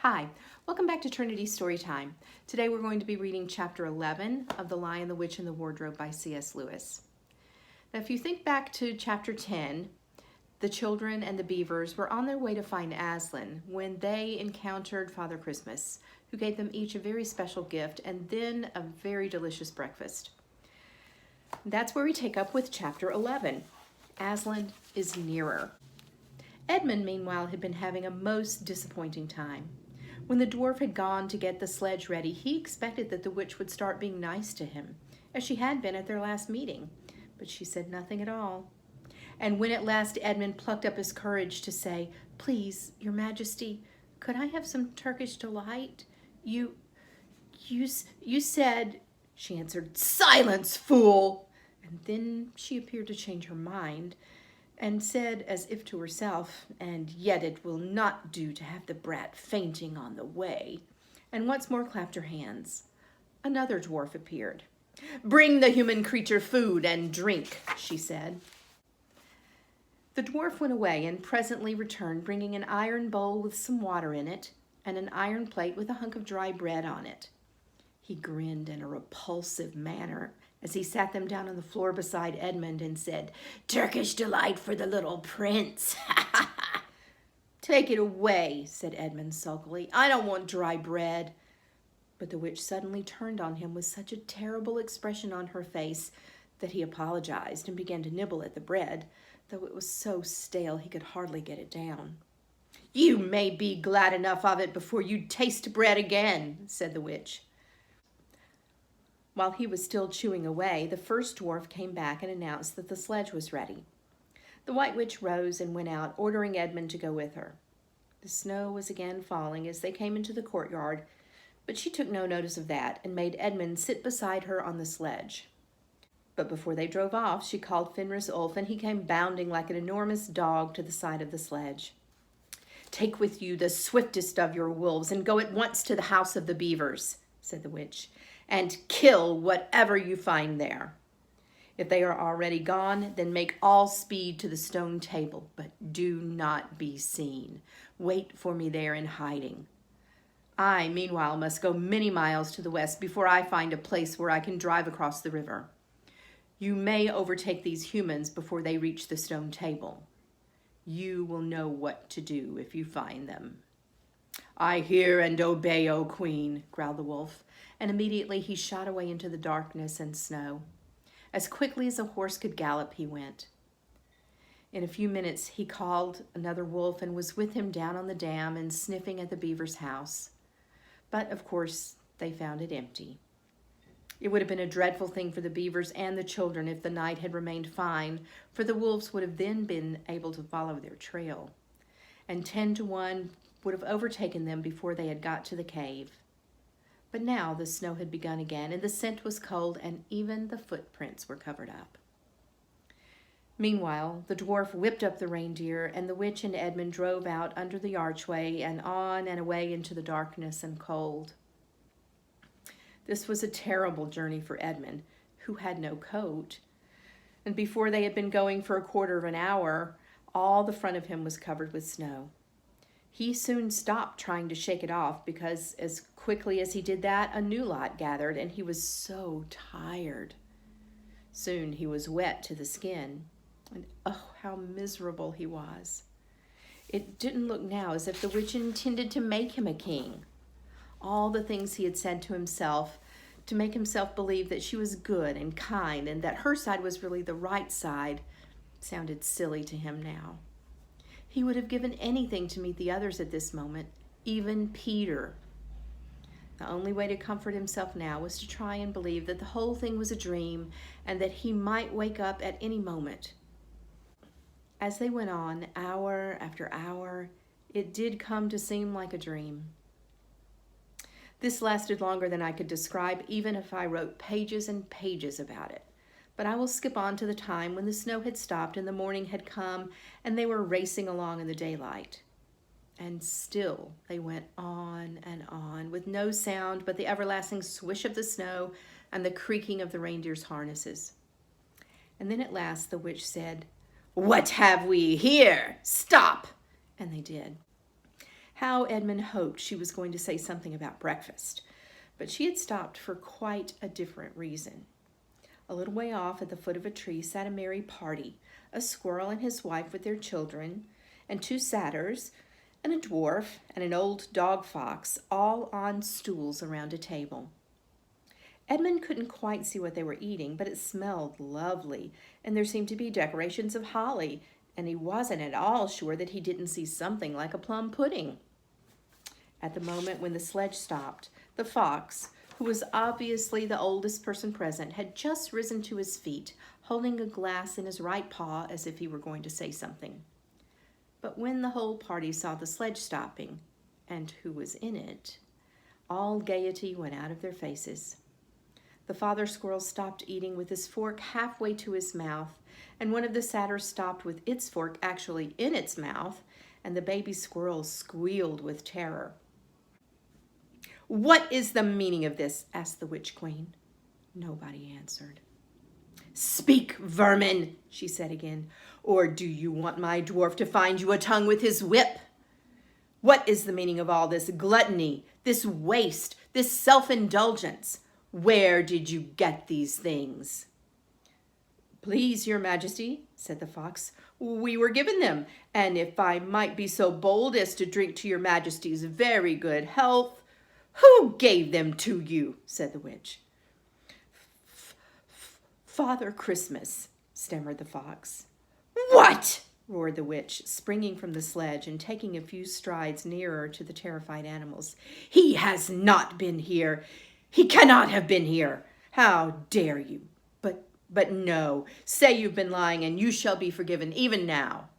Hi, welcome back to Trinity Storytime. Today we're going to be reading chapter 11 of The Lion, the Witch, and the Wardrobe by C.S. Lewis. Now if you think back to chapter 10, the children and the beavers were on their way to find Aslan when they encountered Father Christmas, who gave them each a very special gift and then a very delicious breakfast. That's where we take up with chapter 11. Aslan is nearer. Edmund, meanwhile, had been having a most disappointing time. When the dwarf had gone to get the sledge ready, he expected that the witch would start being nice to him, as she had been at their last meeting, but she said nothing at all. And when at last Edmund plucked up his courage to say, "Please, your majesty, could I have some Turkish delight? You said," she answered, "Silence, fool!" And then she appeared to change her mind, and said, as if to herself, "And yet it will not do to have the brat fainting on the way," and once more clapped her hands. Another dwarf appeared. "Bring the human creature food and drink," she said. The dwarf went away and presently returned, bringing an iron bowl with some water in it, and an iron plate with a hunk of dry bread on it. He grinned in a repulsive manner as he sat them down on the floor beside Edmund and said, "Turkish delight for the little prince." "Take it away," said Edmund sulkily. "I don't want dry bread." But the witch suddenly turned on him with such a terrible expression on her face that he apologized and began to nibble at the bread, though it was so stale he could hardly get it down. "You may be glad enough of it before you taste bread again," said the witch. While he was still chewing away, the first dwarf came back and announced that the sledge was ready. The White Witch rose and went out, ordering Edmund to go with her. The snow was again falling as they came into the courtyard, but she took no notice of that and made Edmund sit beside her on the sledge. But before they drove off, she called Fenris Ulf, and he came bounding like an enormous dog to the side of the sledge. "Take with you the swiftest of your wolves and go at once to the house of the beavers," said the witch, "and kill whatever you find there. If they are already gone, then make all speed to the stone table, but do not be seen. Wait for me there in hiding. I, meanwhile, must go many miles to the west before I find a place where I can drive across the river. You may overtake these humans before they reach the stone table. You will know what to do if you find them." "I hear and obey, O Queen," growled the wolf, and immediately he shot away into the darkness and snow. As quickly as a horse could gallop, he went. In a few minutes, he called another wolf and was with him down on the dam and sniffing at the beaver's house. But, of course, they found it empty. It would have been a dreadful thing for the beavers and the children if the night had remained fine, for the wolves would have then been able to follow their trail, and 10 to 1 would have overtaken them before they had got to the cave. But now the snow had begun again, and the scent was cold, and even the footprints were covered up. Meanwhile, the dwarf whipped up the reindeer, and the witch and Edmund drove out under the archway and on and away into the darkness and cold. This was a terrible journey for Edmund, who had no coat, and before they had been going for a quarter of an hour, all the front of him was covered with snow. He soon stopped trying to shake it off because as quickly as he did that, a new lot gathered, and he was so tired. Soon he was wet to the skin, and oh, how miserable he was. It didn't look now as if the witch intended to make him a king. All the things he had said to himself to make himself believe that she was good and kind and that her side was really the right side sounded silly to him now. He would have given anything to meet the others at this moment, even Peter. The only way to comfort himself now was to try and believe that the whole thing was a dream and that he might wake up at any moment. As they went on, hour after hour, it did come to seem like a dream. This lasted longer than I could describe, even if I wrote pages and pages about it. But I will skip on to the time when the snow had stopped and the morning had come and they were racing along in the daylight. And still they went on and on with no sound but the everlasting swish of the snow and the creaking of the reindeer's harnesses. And then at last the witch said, "What have we here? Stop!" And they did. How Edmund hoped she was going to say something about breakfast, but she had stopped for quite a different reason. A little way off at the foot of a tree sat a merry party, a squirrel and his wife with their children, and 2 satyrs, and a dwarf, and an old dog fox, all on stools around a table. Edmund couldn't quite see what they were eating, but it smelled lovely, and there seemed to be decorations of holly, and he wasn't at all sure that he didn't see something like a plum pudding. At the moment when the sledge stopped, the fox, who was obviously the oldest person present, had just risen to his feet, holding a glass in his right paw as if he were going to say something. But when the whole party saw the sledge stopping, and who was in it, all gaiety went out of their faces. The father squirrel stopped eating with his fork halfway to his mouth, and one of the satyrs stopped with its fork actually in its mouth, and the baby squirrel squealed with terror. "What is the meaning of this?" asked the witch queen. Nobody answered. "Speak, vermin," she said again, "or do you want my dwarf to find you a tongue with his whip? What is the meaning of all this gluttony, this waste, this self-indulgence? Where did you get these things?" "Please, your majesty," said the fox, "we were given them, and if I might be so bold as to drink to your majesty's very good health—" "Who gave them to you?" said the witch. "Father Christmas," stammered the fox. "What?" roared the witch, springing from the sledge and taking a few strides nearer to the terrified animals. "He has not been here. He cannot have been here. How dare you? But no, say you've been lying and you shall be forgiven even now."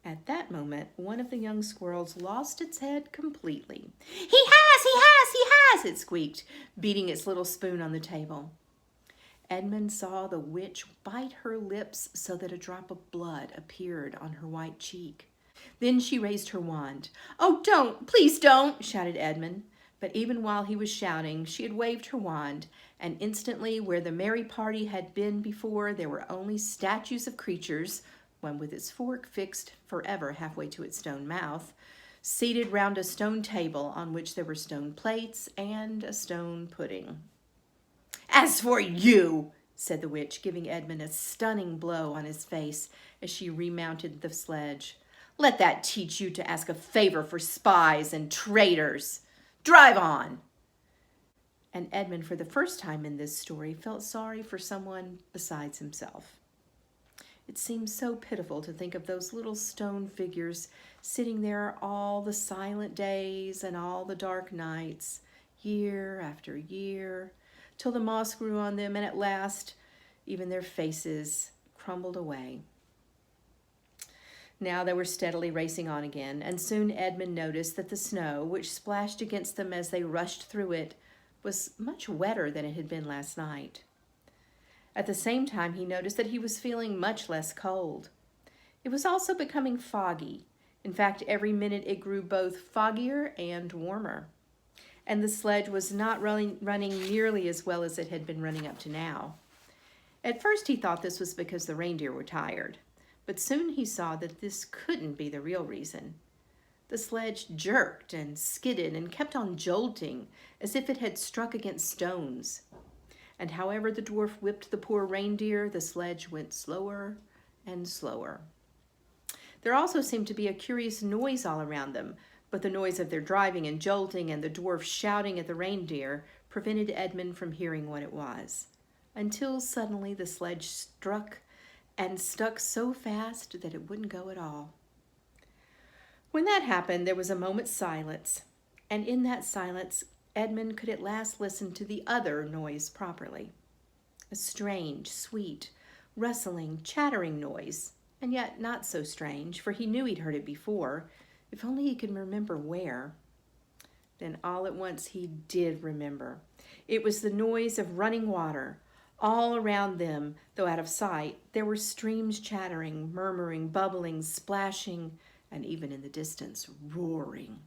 At that moment, one of the young squirrels lost its head completely. He has, it squeaked, beating its little spoon on the table. Edmund saw the witch bite her lips so that a drop of blood appeared on her white cheek. Then she raised her wand. "Oh, don't, please don't," shouted Edmund. But even while he was shouting, she had waved her wand, and instantly where the merry party had been before, there were only statues of creatures, one with its fork fixed forever halfway to its stone mouth, seated round a stone table on which there were stone plates and a stone pudding. "As for you," said the witch, giving Edmund a stunning blow on his face as she remounted the sledge, "let that teach you to ask a favor for spies and traitors. Drive on." And Edmund, for the first time in this story, felt sorry for someone besides himself. It seemed so pitiful to think of those little stone figures sitting there all the silent days and all the dark nights, year after year, till the moss grew on them and at last even their faces crumbled away. Now they were steadily racing on again, and soon Edmund noticed that the snow, which splashed against them as they rushed through it, was much wetter than it had been last night. At the same time, he noticed that he was feeling much less cold. It was also becoming foggy. In fact, every minute it grew both foggier and warmer. And the sledge was not running nearly as well as it had been running up to now. At first he thought this was because the reindeer were tired, but soon he saw that this couldn't be the real reason. The sledge jerked and skidded and kept on jolting as if it had struck against stones. And however the dwarf whipped the poor reindeer, the sledge went slower and slower. There also seemed to be a curious noise all around them, but the noise of their driving and jolting and the dwarf shouting at the reindeer prevented Edmund from hearing what it was, until suddenly the sledge struck and stuck so fast that it wouldn't go at all. When that happened, there was a moment's silence, and in that silence, Edmund could at last listen to the other noise properly. A strange, sweet, rustling, chattering noise, and yet not so strange, for he knew he'd heard it before, if only he could remember where. Then all at once he did remember. It was the noise of running water. All around them, though out of sight, there were streams chattering, murmuring, bubbling, splashing, and even in the distance, roaring.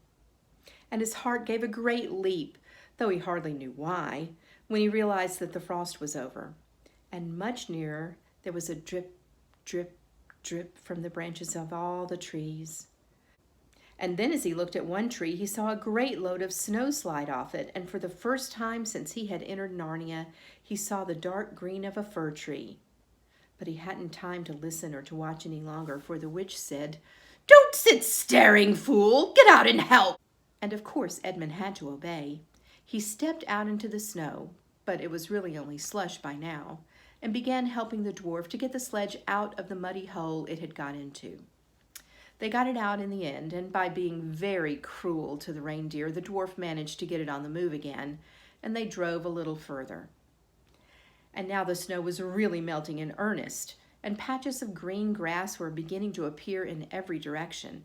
And his heart gave a great leap, though he hardly knew why, when he realized that the frost was over. And much nearer, there was a drip, drip, drip from the branches of all the trees. And then as he looked at one tree, he saw a great load of snow slide off it, and for the first time since he had entered Narnia, he saw the dark green of a fir tree. But he hadn't time to listen or to watch any longer, for the witch said, "Don't sit staring, fool! Get out and help!" And of course Edmund had to obey. He stepped out into the snow, but it was really only slush by now, and began helping the dwarf to get the sledge out of the muddy hole it had got into. They got it out in the end, and by being very cruel to the reindeer, the dwarf managed to get it on the move again, and they drove a little further. And now the snow was really melting in earnest, and patches of green grass were beginning to appear in every direction.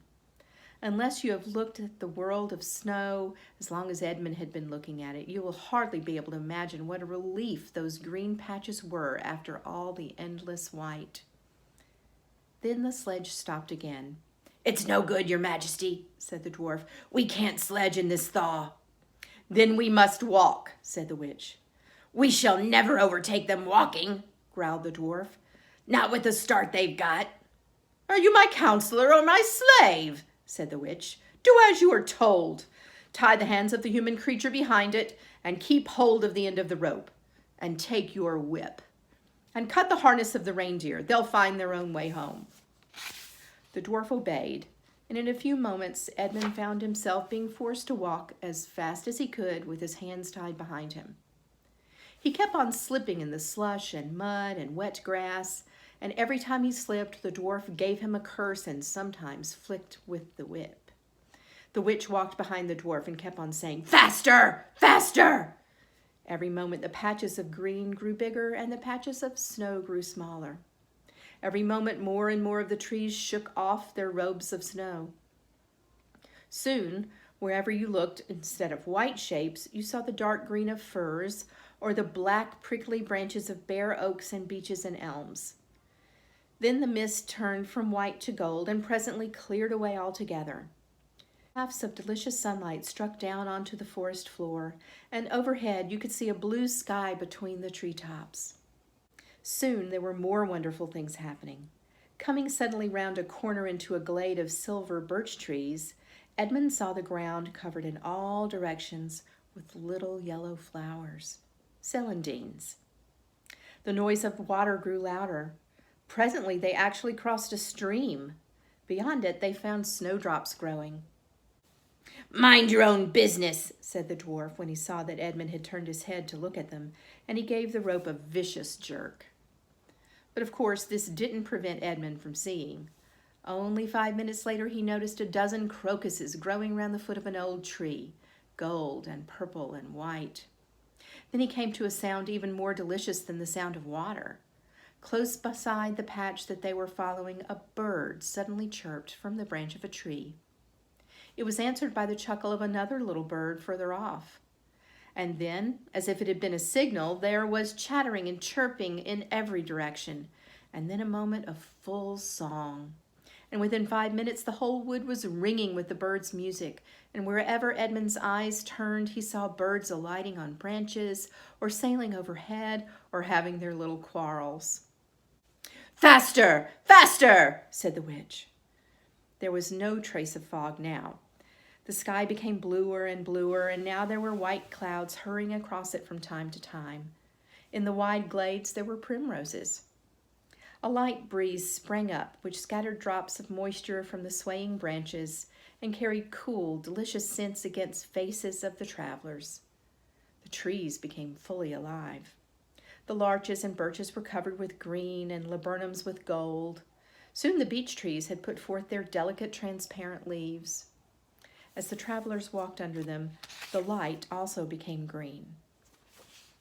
Unless you have looked at the world of snow as long as Edmund had been looking at it, you will hardly be able to imagine what a relief those green patches were after all the endless white. Then the sledge stopped again. "It's no good, your majesty," said the dwarf. "We can't sledge in this thaw." "Then we must walk," said the witch. "We shall never overtake them walking," growled the dwarf. "Not with the start they've got." "Are you my counselor or my slave?" said the witch. "Do as you are told. Tie the hands of the human creature behind it, and keep hold of the end of the rope, and take your whip, and cut the harness of the reindeer. They'll find their own way home." The dwarf obeyed, and in a few moments Edmund found himself being forced to walk as fast as he could with his hands tied behind him. He kept on slipping in the slush and mud and wet grass, and every time he slipped, the dwarf gave him a curse and sometimes flicked with the whip. The witch walked behind the dwarf and kept on saying, "Faster! Faster!" Every moment the patches of green grew bigger and the patches of snow grew smaller. Every moment more and more of the trees shook off their robes of snow. Soon, wherever you looked, instead of white shapes, you saw the dark green of firs or the black prickly branches of bare oaks and beeches and elms. Then the mist turned from white to gold and presently cleared away altogether. Shafts of delicious sunlight struck down onto the forest floor, and overhead you could see a blue sky between the treetops. Soon there were more wonderful things happening. Coming suddenly round a corner into a glade of silver birch trees, Edmund saw the ground covered in all directions with little yellow flowers, celandines. The noise of water grew louder. Presently they actually crossed a stream. Beyond it they found snowdrops growing. "Mind your own business," said the dwarf when he saw that Edmund had turned his head to look at them, and he gave the rope a vicious jerk. But of course this didn't prevent Edmund from seeing. Only 5 minutes later he noticed a dozen crocuses growing round the foot of an old tree, gold and purple and white. Then he came to a sound even more delicious than the sound of water. Close beside the patch that they were following, a bird suddenly chirped from the branch of a tree. It was answered by the chuckle of another little bird further off. And then, as if it had been a signal, there was chattering and chirping in every direction, and then a moment of full song. And within 5 minutes the whole wood was ringing with the birds' music, and wherever Edmund's eyes turned he saw birds alighting on branches, or sailing overhead, or having their little quarrels. "Faster! Faster!" said the witch. There was no trace of fog now. The sky became bluer and bluer, and now there were white clouds hurrying across it from time to time. In the wide glades there were primroses. A light breeze sprang up, which scattered drops of moisture from the swaying branches and carried cool, delicious scents against faces of the travelers. The trees became fully alive. The larches and birches were covered with green and laburnums with gold. Soon the beech trees had put forth their delicate, transparent leaves. As the travelers walked under them, the light also became green.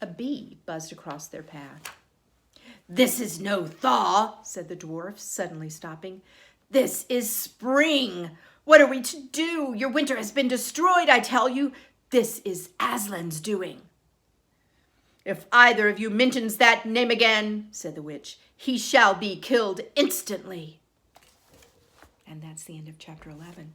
A bee buzzed across their path. "This is no thaw," said the dwarf, suddenly stopping. "This is spring. What are we to do? Your winter has been destroyed, I tell you. This is Aslan's doing." "If either of you mentions that name again," said the witch, "he shall be killed instantly." And that's the end of chapter 11.